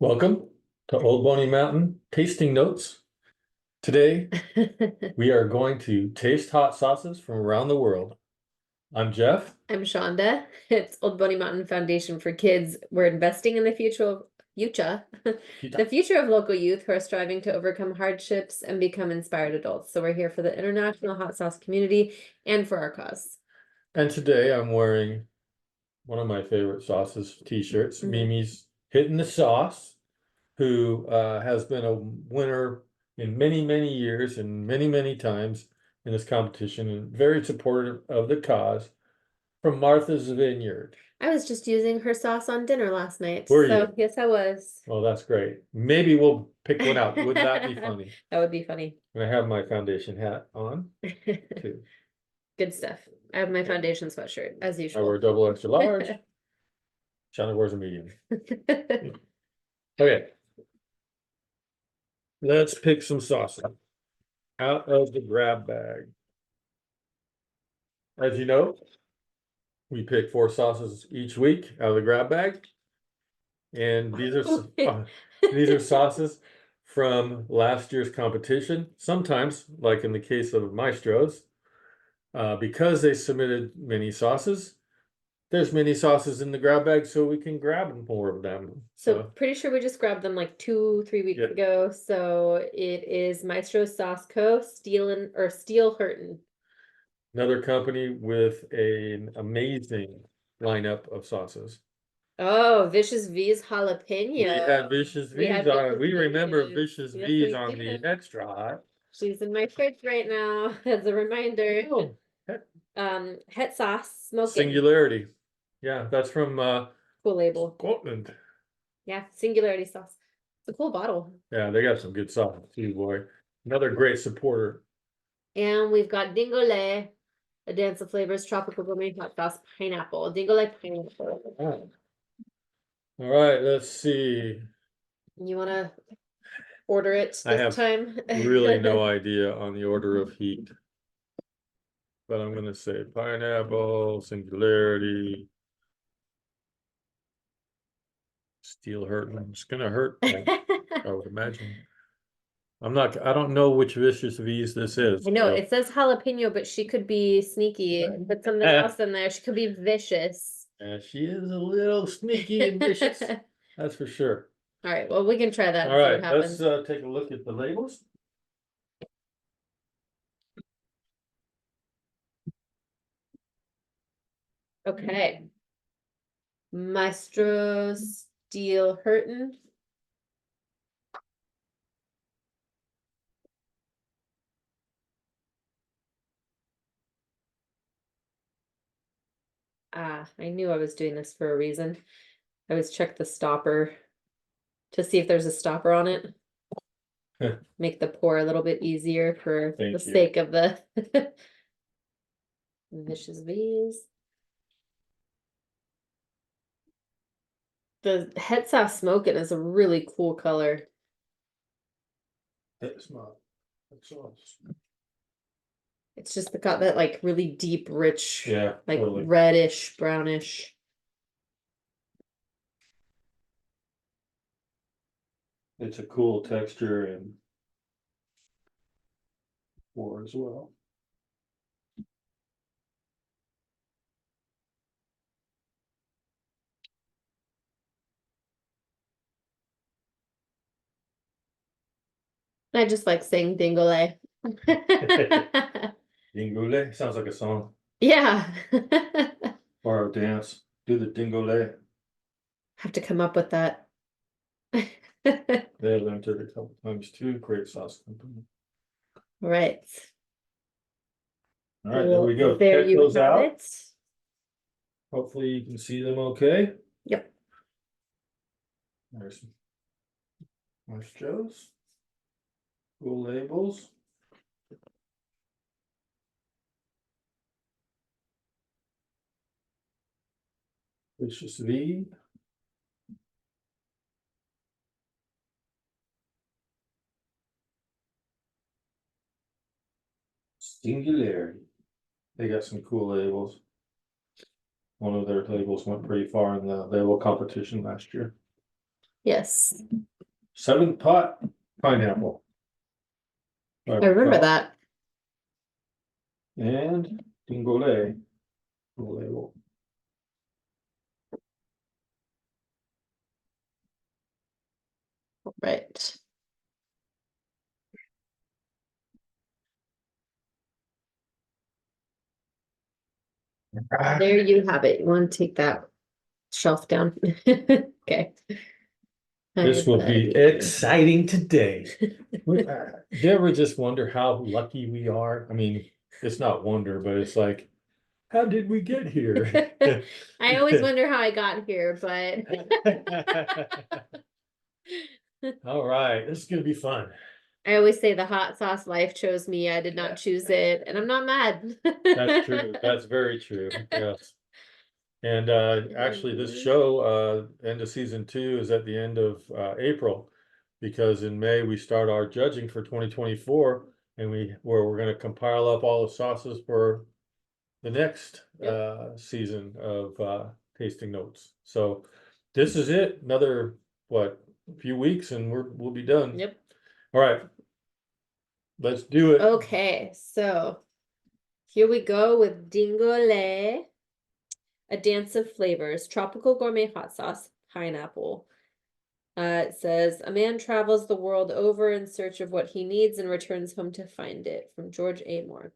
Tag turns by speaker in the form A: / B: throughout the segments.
A: Welcome to Old Boney Mountain Tasting Notes. Today, we are going to taste hot sauces from around the world. I'm Jeff.
B: I'm Chanda. It's Old Boney Mountain Foundation for Kids. We're investing in the the future of local youth who are striving to overcome hardships and become inspired adults. So we're here for the international hot sauce community and for our cause.
A: And today I'm wearing one of my favorite sauces t-shirts, Mimi's Hitting the Sauce, who has been a winner in many, many years and many, many times in this competition and very supportive of the cause from Martha's Vineyard.
B: I was just using her sauce on dinner last night.
A: Were you?
B: Yes, I was.
A: Oh, that's great. Maybe we'll pick one out. Would that be funny?
B: That would be funny.
A: And I have my foundation hat on too.
B: Good stuff. I have my foundation sweatshirt as
A: I
B: usual.
A: wear double extra large. China wears a medium. Okay. Let's pick some sauce out of the grab bag. As you know, we pick 4 sauces each week out of the grab bag. And these are sauces from last year's competition. Sometimes, like in the case of Maestro's, because they submitted many sauces, there's many sauces in the grab bag, so we can grab more of them.
B: So pretty sure we just grabbed them like 2-3 weeks ago. So it is Maestro Sauce Co. Steel Hurton.
A: Another company with an amazing lineup of sauces.
B: Oh, Vicious V's jalapeno.
A: We had Vicious V's on it. We remember Vicious V's on the extra hot.
B: She's in my fridge right now as a reminder.
A: Oh,
B: Het sauce smoking.
A: Singularity. Yeah, that's from
B: cool label.
A: Scotland.
B: Yeah, Singularity sauce. It's a cool bottle.
A: Yeah, they got some good sauce too, boy. Another great supporter.
B: And we've got Dingole, a dance of flavors, tropical gourmet hot sauce, pineapple. Dingole pineapple.
A: Oh. All right, let's see.
B: You want to order it this time?
A: I have really no idea on the order of heat. But I'm going to say pineapple, singularity, steel hurting. It's going to hurt, I would imagine. I don't know which Vicious V's this is.
B: I know, it says jalapeno, but she could be sneaky. Put something else in there. She could be vicious.
A: She is a little sneaky and vicious. That's for sure.
B: All right, well, we can try that.
A: All right, let's take a look at the labels.
B: Okay. Maestro Steel Hurton. Ah, I knew I was doing this for a reason. I always check the stopper to see if there's a stopper on it. Make the pour a little bit easier for the sake of the Vicious V's. The Het sauce smoking is a really cool color.
A: It's not.
B: It's just got that like really deep, rich, like
A: totally.
B: reddish, brownish.
A: It's a cool texture and pour as well.
B: I just like saying Dingole.
A: Dingole sounds like a song.
B: Yeah.
A: Or a dance. Do the Dingole.
B: Have to come up with that.
A: They have entered a couple times too. Great sauce company.
B: Right.
A: All right, there we go.
B: There
A: Check
B: you
A: those
B: have
A: out.
B: it.
A: Hopefully you can see them okay.
B: Yep.
A: There's Maestro's. Cool labels. Vicious V. Singularity. They got some cool labels. One of their labels went pretty far in the label competition last year.
B: Yes,
A: 7-pot pineapple.
B: I remember that.
A: And dingole. Dingole.
B: Right. There you have it. You want to take that shelf down? Okay.
A: This will be exciting today. Do you ever just wonder how lucky we are? I mean, it's not wonder, but it's like, how did we get here?
B: I always wonder how I got here, but
A: All right, this is gonna be fun.
B: I always say the hot sauce life chose me. I did not choose it, and I'm not mad.
A: That's true. That's very true. Yes. And actually, this show, end of season 2, is at the end of April, because in May we start our judging for 2024, and we're going to compile up all the sauces for the next season of tasting notes. So this is it. Another few weeks, and we'll be done.
B: Yep.
A: All right, let's do it.
B: Okay, so here we go with Dingole. A dance of flavors, tropical gourmet hot sauce, pineapple. It says, a man travels the world over in search of what he needs and returns home to find it, from George A. Moore.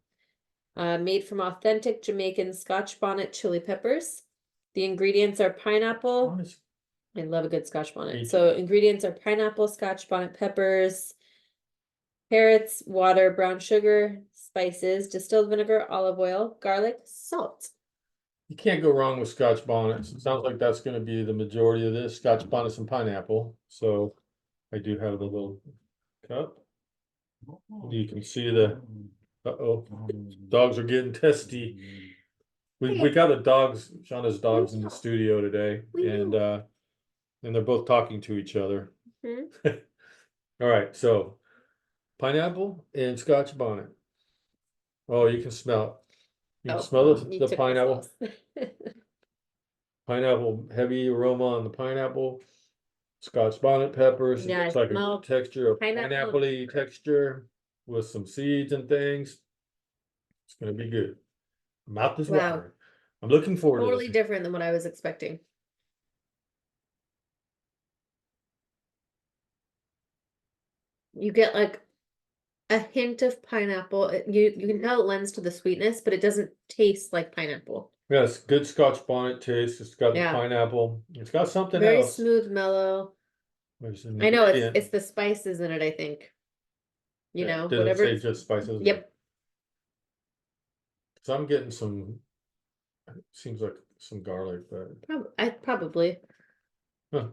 B: Made from authentic Jamaican Scotch bonnet chili peppers. The ingredients are pineapple. I love a good Scotch bonnet. So ingredients are pineapple, Scotch bonnet peppers, carrots, water, brown sugar, spices, distilled vinegar, olive oil, garlic, salt.
A: You can't go wrong with Scotch bonnets. It sounds like that's going to be the majority of this, Scotch bonnets and pineapple. So I do have the little cup. You can see the, dogs are getting testy. We got the dogs, Shanda's dogs in the studio today, and they're both talking to each other. All right, so pineapple and Scotch bonnet. Oh, you can smell it. You can smell the pineapple. Pineapple, heavy aroma on the pineapple. Scotch bonnet peppers.
B: Yeah,
A: it's like a texture of pineapple-y texture with some seeds and things. It's gonna be good. Mouth is watering. I'm looking forward to this.
B: Totally different than what I was expecting. You get like a hint of pineapple. You can tell it lends to the sweetness, but it doesn't taste like pineapple.
A: Yes, good Scotch bonnet taste. It's got the pineapple. It's got something
B: very
A: else.
B: Smooth, mellow. I know it's the spices in it, I think. You know,
A: did
B: whatever.
A: It say just spices?
B: Yep.
A: So I'm getting some, seems like some garlic, but
B: probably.
A: Huh.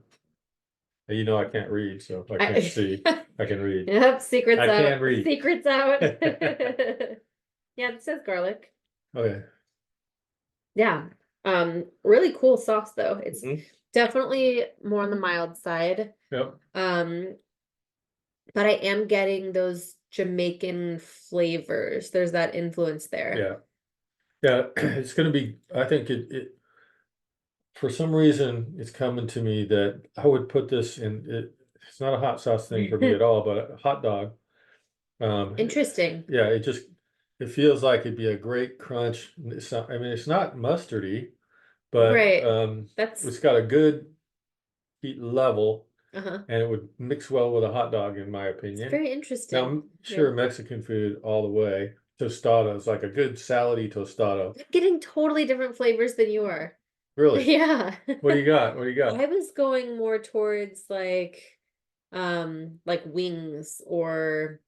A: You know, I can't read, so I can't see. I can read.
B: Yep, secrets out.
A: I can read.
B: Secrets out. Yeah, it says garlic.
A: Okay.
B: Yeah. Really cool sauce though. It's definitely more on the mild side.
A: Yep.
B: But I am getting those Jamaican flavors. There's that influence there.
A: Yeah. Yeah, it's gonna be, I think it for some reason it's coming to me that I would put this in it's not a hot sauce thing for me at all, but a hot dog.
B: Interesting.
A: Yeah, it feels like it'd be a great crunch. It's not, I mean, it's not mustardy, but it's got a good heat level, and it would mix well with a hot dog, in my opinion.
B: It's very interesting.
A: Now, I'm sure Mexican food all the way. Tostada is like a good salady tostada.
B: I'm getting totally different flavors than you are.
A: Really?
B: Yeah.
A: What do you got? What do you got?
B: I was going more towards like wings or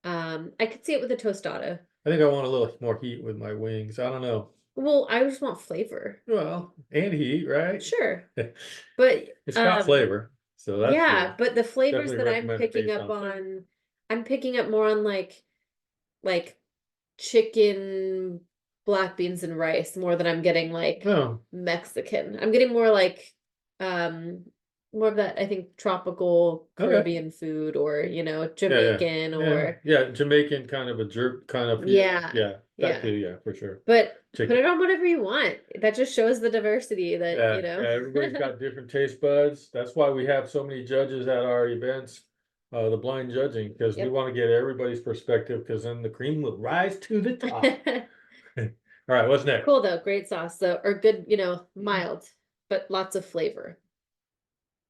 B: I could see it with a tostada.
A: I think I want a little more heat with my wings. I don't know.
B: Well, I just want flavor.
A: Well, and heat, right?
B: Sure. But
A: it's got flavor. So that's
B: good. But the flavors
A: Definitely
B: that I'm picking up on, I'm picking up more on like chicken, black beans and rice more than I'm getting like Mexican. I'm getting more like more of that, I think, tropical
A: Okay.
B: Caribbean food, or Jamaican, or
A: yeah, Jamaican kind of a jerk kind of feel.
B: Yeah,
A: Yeah,
B: yeah.
A: that too, yeah, for sure.
B: But
A: Chicken.
B: put it on whatever you want. That just shows the diversity that,
A: Yeah, everybody's got different taste buds. That's why we have so many judges at our events, the blind judging, because we
B: Yep.
A: want to get everybody's perspective, because then the cream will rise to the top. All right, what's next?
B: Cool though, great sauce though, or good, mild, but lots of flavor.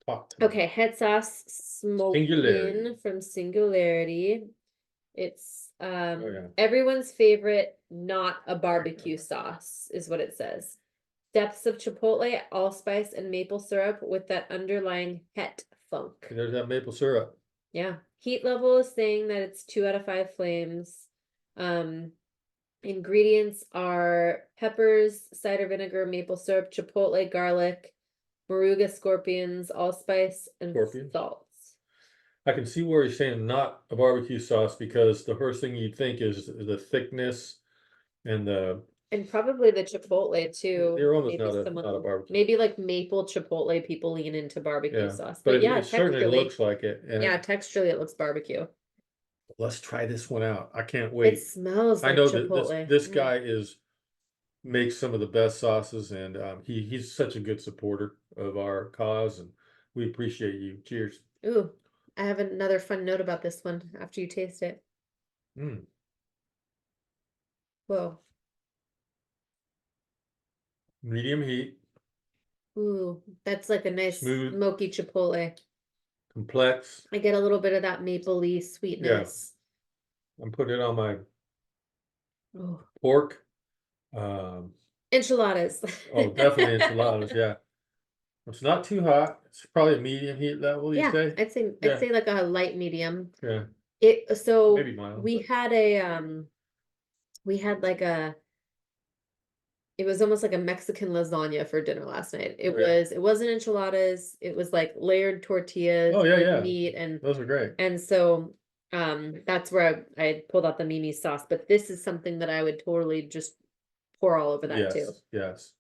A: Talk to me.
B: Okay, head sauce smoking
A: Singularity.
B: from Singularity. It's
A: yeah.
B: everyone's favorite, not a barbecue sauce, is what it says. Depths of chipotle, allspice, and maple syrup with that underlying het funk.
A: There's that maple syrup.
B: Yeah. Heat level is saying that it's 2 out of 5 flames. Ingredients are peppers, cider vinegar, maple syrup, chipotle, garlic, moruga scorpions, allspice, and
A: Scorpions.
B: salts.
A: I can see where he's saying not a barbecue sauce, because the first thing you'd think is the thickness and
B: And probably the chipotle too.
A: The aroma's
B: Maybe
A: not a
B: someone,
A: barbecue.
B: maybe like maple chipotle, people lean into barbecue
A: Yeah,
B: sauce.
A: but
B: But yeah,
A: it certainly
B: texturally,
A: looks like it. And
B: yeah, texturally it looks barbecue.
A: let's try this one out. I can't wait.
B: It smells
A: I
B: like
A: know that
B: chipotle.
A: this guy makes some of the best sauces, and he's such a good supporter of our cause, and we appreciate you. Cheers.
B: Ooh, I have another fun note about this one after you taste it.
A: Mm.
B: Whoa.
A: Medium heat.
B: Ooh, that's like a nice
A: Smooth.
B: smoky chipotle.
A: Complex.
B: I get a little bit of that mapley sweetness.
A: I'm putting it on my
B: Oh.
A: pork.
B: Enchiladas.
A: Oh, definitely enchiladas. Yeah, it's not too hot. It's probably a medium heat level. You
B: Yeah,
A: say?
B: I'd say like a light medium.
A: Yeah.
B: So
A: Maybe mild.
B: we had like it was almost like a Mexican lasagna for dinner last night. It wasn't enchiladas. It was like layered tortillas with meat, and
A: those are great.
B: And so that's where I pulled out the Mimi sauce, but this is something that I would totally just pour all over that too.
A: Yes.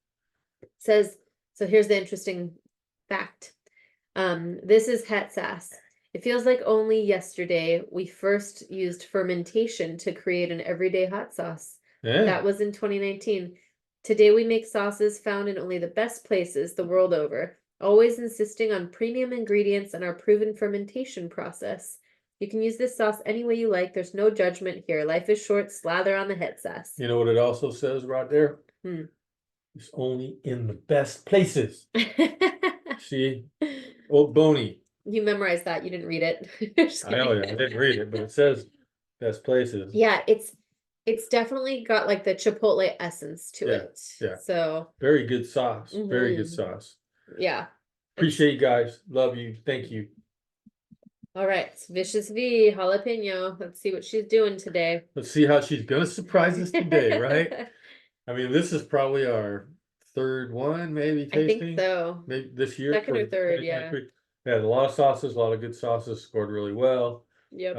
B: Says, so here's the interesting fact. This is het sass. It feels like only yesterday we first used fermentation to create an everyday hot sauce.
A: Yeah.
B: That was in 2019. Today we make sauces found in only the best places the world over, always insisting on premium ingredients and our proven fermentation process. You can use this sauce any way you like. There's no judgment here. Life is short. Slather on the het sauce.
A: You know what it also says right there? It's only in the best places. See? Old Boney.
B: You memorized that. You didn't read it.
A: I know, I didn't read it, but it says best places.
B: Yeah, it's definitely got like the chipotle essence to it.
A: Yeah.
B: So
A: very good sauce. Very good sauce.
B: Yeah.
A: Appreciate you guys. Love you. Thank you.
B: All right. Vicious V, jalapeno. Let's see what she's doing today.
A: Let's see how she's gonna surprise us today, right? I mean, this is probably our third one, maybe tasting.
B: I think so.
A: Maybe this year.
B: Second or third, yeah.
A: We had a lot of sauces, a lot of good sauces, scored really well.
B: Yep.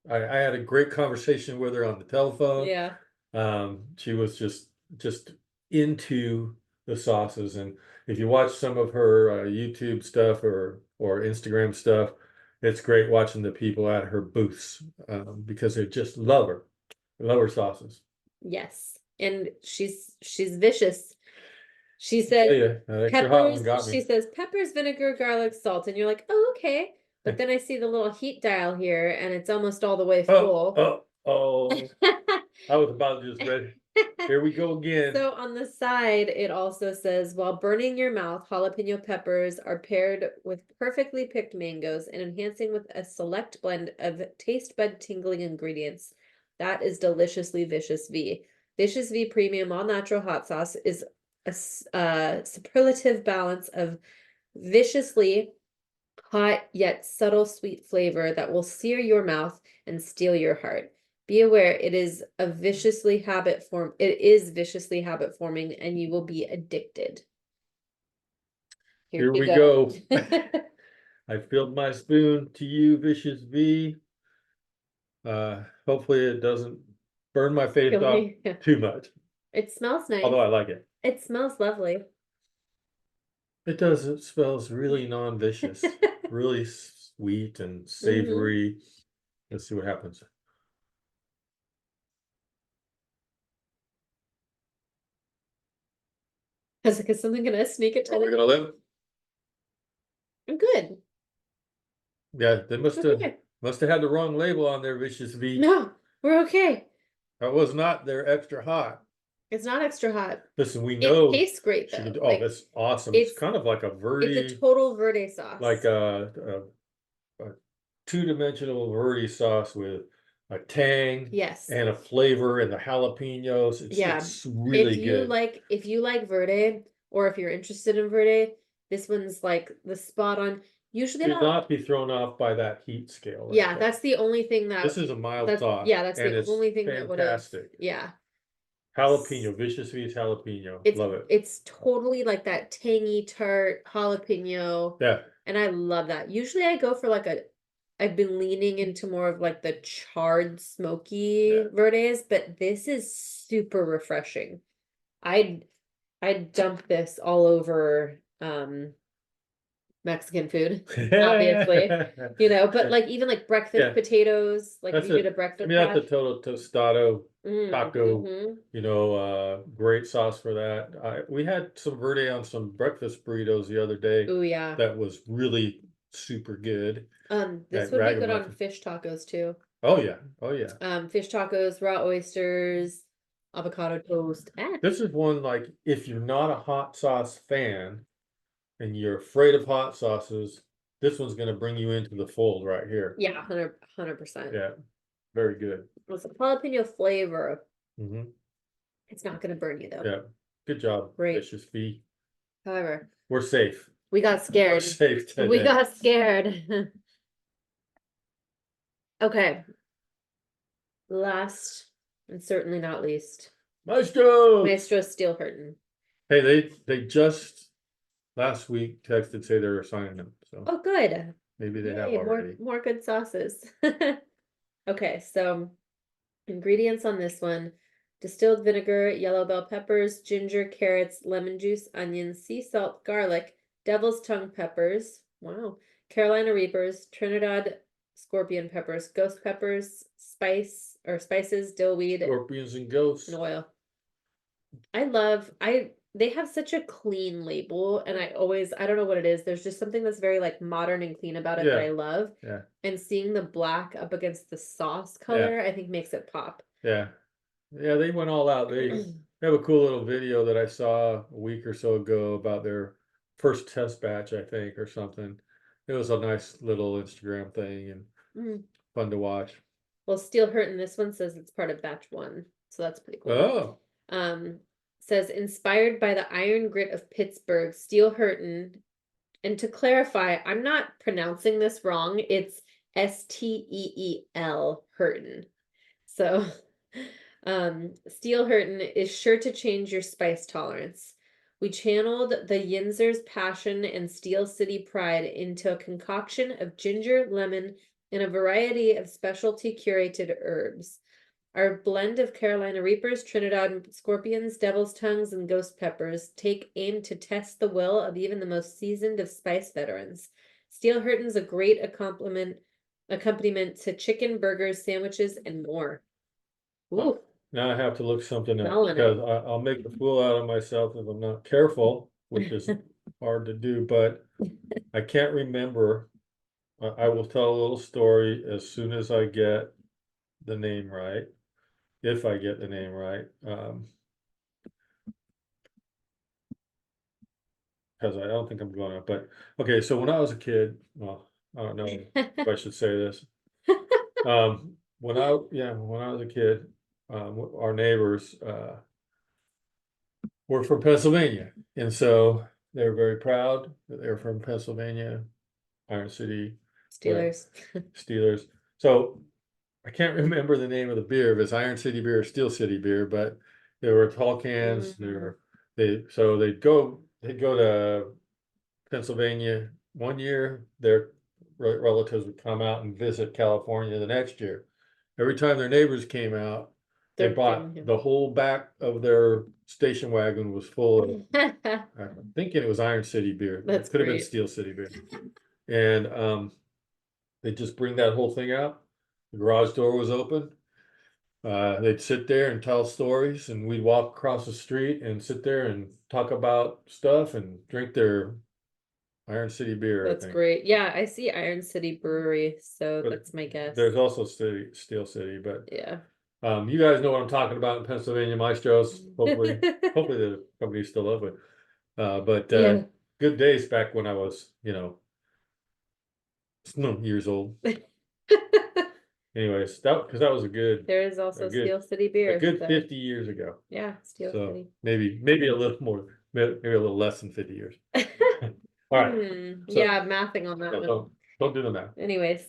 A: I had a great conversation with her on the telephone.
B: Yeah.
A: She was just into the sauces, and if you watch some of her YouTube stuff or Instagram stuff, it's great watching the people at her booths because they just love her. They love her sauces.
B: Yes, and she's vicious. She said peppers. She says peppers, vinegar, garlic, salt, and you're like, oh, okay. But then I see the little heat dial here, and it's almost all the way full.
A: I was about to just ready. Here we go again.
B: So on the side, it also says, while burning your mouth, jalapeno peppers are paired with perfectly picked mangoes and enhancing with a select blend of taste bud tingling ingredients. That is deliciously Vicious V. Vicious V Premium All Natural Hot Sauce is a superlative balance of viciously hot yet subtle sweet flavor that will sear your mouth and steal your heart. Be aware it is viciously habit forming, and you will be addicted.
A: Here we go. I filled my spoon to you, Vicious V. Hopefully it doesn't burn my face off too much.
B: It smells nice.
A: Although I like it.
B: It smells lovely.
A: It does. It smells really non-vicious, really sweet and savory. Let's see what happens.
B: I was like, is something gonna sneak
A: Are we
B: attack?
A: gonna live?
B: I'm good.
A: Yeah, they
B: It's okay.
A: must have had the wrong label on their Vicious V.
B: No, we're okay.
A: That was not their extra hot.
B: It's not extra hot.
A: Listen, we
B: It
A: know
B: tastes great
A: she
B: though.
A: can do. Oh,
B: Like
A: that's awesome. It's
B: it's
A: kind of like a
B: it's a
A: verde,
B: total verde sauce.
A: like a two-dimensional verde sauce with a tang
B: Yes.
A: and a flavor and the jalapenos.
B: Yeah.
A: It's really good.
B: If you like verde, or if you're interested in verde, this one's like the spot on. Usually
A: Do
B: not.
A: not be thrown off by that heat scale. Right
B: Yeah,
A: there.
B: that's the only thing that
A: This is a mild
B: that's
A: sauce.
B: yeah, that's
A: and
B: the
A: it's
B: only thing that would have
A: fantastic.
B: yeah.
A: Jalapeno, Vicious V's jalapeno. Love it.
B: It's totally like that tangy tart jalapeno.
A: Yeah.
B: And I love that. Usually I go for like I've been leaning into more of like the charred smoky verdes, but this is super refreshing. I'd dump this all over Mexican food, obviously. You know, but like even like breakfast potatoes, like if you did a
A: I
B: breakfast
A: mean, that's a
B: hash.
A: total tostado taco,
B: Mm-hmm.
A: great sauce for that. We had some verde on some breakfast burritos the other day.
B: Oh yeah.
A: That was really super good.
B: This
A: At
B: would be good on
A: Ragamuffin.
B: fish tacos too.
A: Oh yeah. Oh yeah.
B: Fish tacos, raw oysters, avocado toast.
A: This is one like if you're not a hot sauce fan and you're afraid of hot sauces, this one's gonna bring you into the fold right here.
B: Yeah, 100%.
A: Yeah, very good.
B: It's a jalapeno flavor.
A: hmm
B: It's not gonna burn you though.
A: Yeah, good job,
B: Great.
A: Vicious V.
B: However,
A: We're safe.
B: we got
A: We're
B: scared.
A: safe today.
B: We got scared. Okay. Last and certainly not least,
A: Maestro.
B: Steel Curtain.
A: Hey, they just last week texted say they're assigning them. So
B: Oh, good.
A: maybe they have
B: Yay,
A: already.
B: more good sauces. Okay, so ingredients on this one: distilled vinegar, yellow bell peppers, ginger, carrots, lemon juice, onions, sea salt, garlic, devil's tongue peppers. Wow. Carolina Reapers, Trinidad scorpion peppers, ghost peppers, spices, dillweed,
A: Scorpions and ghosts.
B: and oil. They have such a clean label, and I don't know what it is. There's just something that's very like modern and clean about it that I love.
A: Yeah.
B: And seeing the black up against the sauce color, I think makes it pop.
A: Yeah. Yeah, they went all out. They have a cool little video that I saw a week or so ago about their first test batch, I think, or something. It was a nice little Instagram thing and fun to watch.
B: Well, Steel Hurtin', this one says it's part of batch 1, so that's pretty
A: Oh.
B: cool. Says inspired by the iron grit of Pittsburgh, Steel Hurtin'. And to clarify, I'm not pronouncing this wrong. It's Steel Hurtin'. So, Steel Hurtin' is sure to change your spice tolerance. We channeled the Yinzer's passion and Steel City pride into a concoction of ginger, lemon, and a variety of specialty curated herbs. Our blend of Carolina Reapers, Trinidad Scorpions, Devil's Tongues, and Ghost Peppers take aim to test the will of even the most seasoned of spice veterans. Steel Hurtin's a great accompaniment to chicken, burgers, sandwiches, and more. Ooh.
A: Now I have to look something up because I'll make a fool out of myself if I'm not careful, which is hard to do, but I can't remember. I will tell a little story as soon as I get the name right. If I get the name right, because I don't think I'm going to, but okay, so when I was a kid, well, I don't know if I should say this. When I was a kid, our neighbors were from Pennsylvania, and so they were very proud that they were from Pennsylvania, Iron City
B: Steelers.
A: Steelers. So I can't remember the name of the beer, if it's Iron City beer or Steel City beer, but they were tall cans. They'd go to Pennsylvania one year, their relatives would come out and visit California the next year. Every time their neighbors came out, They
B: They're
A: bought
B: giving
A: the whole back of their station wagon was full of,
B: him-
A: I'm thinking it was Iron City beer.
B: That's
A: It could have been
B: great.
A: Steel City beer. And they just bring that whole thing out. The garage door was open. They'd sit there and tell stories, and we'd walk across the street and sit there and talk about stuff and drink their Iron City beer, I
B: That's
A: think.
B: great. Yeah, I see Iron City Brewery, so
A: But
B: that's my guess.
A: There's also Steel City, but
B: Yeah.
A: you guys know what I'm talking about in Pennsylvania Maestros. Hopefully the company's still open. But
B: Yeah.
A: good days back when I was, years old. Anyways, because that was a good
B: There is also
A: good
B: Steel City beer.
A: a good
B: so
A: 50 years ago.
B: yeah, Steel
A: So
B: City.
A: maybe a little more, maybe a little less than 50 years. All right. So,
B: Yeah, mathing on that
A: no,
B: one.
A: don't do the math.
B: Anyways,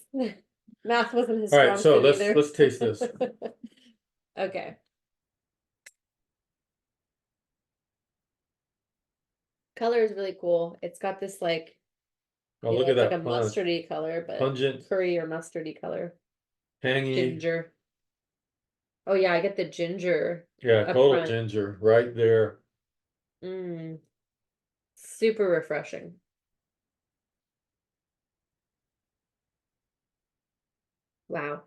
B: math wasn't his
A: All right,
B: strong
A: so
B: suit either.
A: let's taste this.
B: Okay. Color is really cool. It's got this like,
A: Oh,
B: yeah,
A: look at
B: it's like
A: that
B: a
A: punch.
B: mustardy color, but
A: Pungent,
B: curry or mustardy color.
A: tangy.
B: Ginger. Oh yeah, I get the ginger.
A: Yeah,
B: up
A: total
B: front.
A: ginger right there.
B: Super refreshing. Wow.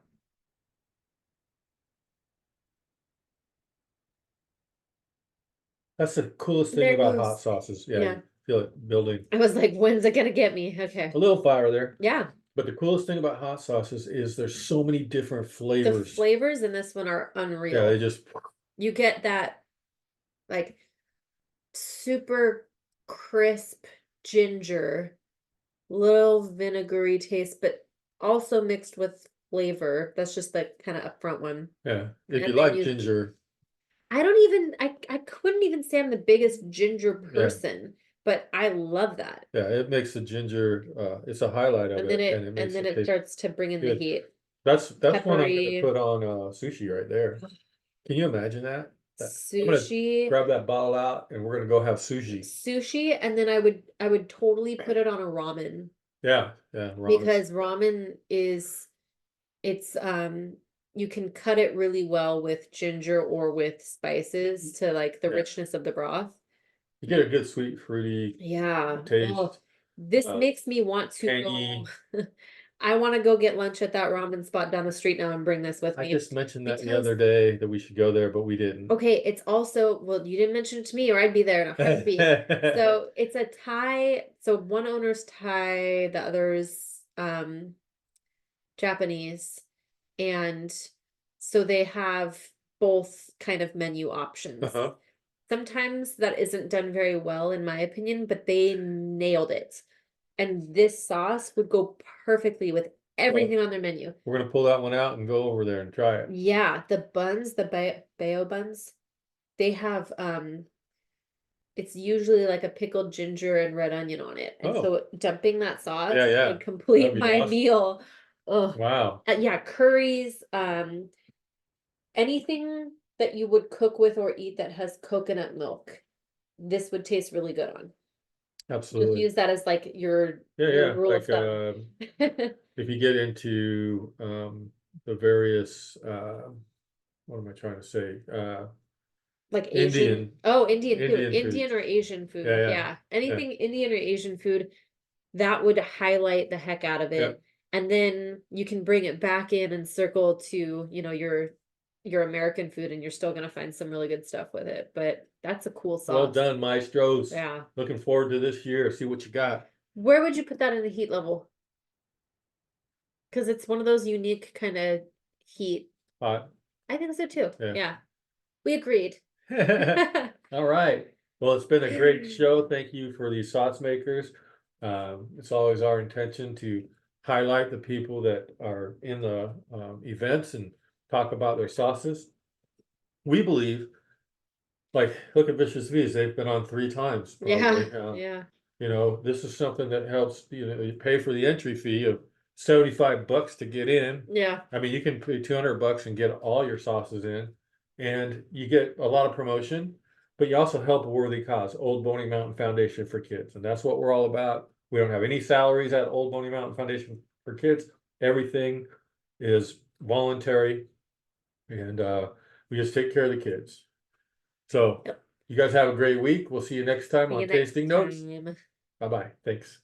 A: That's the coolest thing
B: There
A: about
B: goes.
A: hot sauces. Yeah,
B: Yeah.
A: you feel it building.
B: I was like, when's it gonna get me? Okay.
A: A little fire there.
B: Yeah.
A: But the coolest thing about hot sauces is there's so many different
B: The
A: flavors.
B: flavors in this one are
A: Yeah,
B: unreal.
A: they just
B: You get that like super crisp ginger, little vinegary taste, but also mixed with flavor. That's just the kind of upfront one.
A: yeah. If
B: And
A: you
B: then
A: like ginger,
B: I couldn't even say I'm the biggest ginger person, but I love that.
A: yeah, it makes the ginger. It's a highlight of
B: And then
A: it, and it makes it taste
B: starts to bring in the
A: good.
B: heat.
A: That's one I'm gonna
B: Peppery.
A: put on sushi right there. Can you imagine that? I'm gonna
B: Sushi.
A: grab that bottle out, and we're gonna go have sushi.
B: Sushi, and then I would totally put it on a ramen.
A: Yeah, ramen.
B: Because ramen is it's you can cut it really well with ginger or with spices to like the
A: Yeah.
B: richness of the broth.
A: You get a good sweet fruity
B: Yeah.
A: taste.
B: Oh, this makes me want to
A: tangy.
B: go. I want to go get lunch at that ramen spot down the street now and bring this with
A: I
B: me.
A: just mentioned that the
B: because-
A: other day that we should go there, but we didn't.
B: Okay, it's also, well, you didn't mention it to me or I'd be there in a heartbeat. So it's a Thai, so one owner's Thai, the other's Japanese. And so they have both kind of menu options.
A: Uh-huh.
B: Sometimes that isn't done very well, in my opinion, but they nailed it. And this sauce would go perfectly with everything on their menu.
A: We're gonna pull that one out and go over there and try it.
B: Yeah, the buns, the bao buns, they have it's usually like a pickled ginger and red onion on it. And so dumping that sauce
A: Yeah.
B: would complete
A: That'd be
B: my
A: awesome.
B: meal. Oh,
A: Wow.
B: yeah, curries, anything that you would cook with or eat that has coconut milk, this would taste really good on. Just
A: Absolutely.
B: use that as like your rule
A: Like
B: of thumb.
A: if you get into the various what am I trying to say?
B: Like Asian.
A: Indian.
B: Oh, Indian food.
A: Indian
B: Indian
A: foods.
B: or Asian food.
A: Yeah.
B: Yeah. Anything Indian or Asian food, that would highlight the heck out of it.
A: Yep.
B: And then you can bring it back in and circle to, your American food, and you're still gonna find some really good stuff with it. But that's a cool sauce.
A: Well done, maestros.
B: Yeah.
A: Looking forward to this year. See what you got.
B: Where would you put that in the heat level? Because it's one of those unique kind of heat.
A: Hot.
B: I think so too.
A: Yeah.
B: Yeah. We agreed.
A: All right. Well, it's been a great show. Thank you for these sauce makers. It's always our intention to highlight the people that are in the events and talk about their sauces. We believe, like, look at Vicious V's. They've been on 3 times.
B: Yeah.
A: Probably.
B: Yeah.
A: This is something that helps. You pay for the entry fee of $75 to get in.
B: Yeah.
A: I mean, you can pay $200 and get all your sauces in, and you get a lot of promotion, but you also help a worthy cause, Old Boney Mountain Foundation for Kids. And that's what we're all about. We don't have any salaries at Old Boney Mountain Foundation for Kids. Everything is voluntary. And We just take care of the kids. So
B: Yep.
A: you guys have a great week. We'll see you next time
B: See
A: on
B: you next
A: Tasting Notes.
B: time.
A: Bye-bye. Thanks.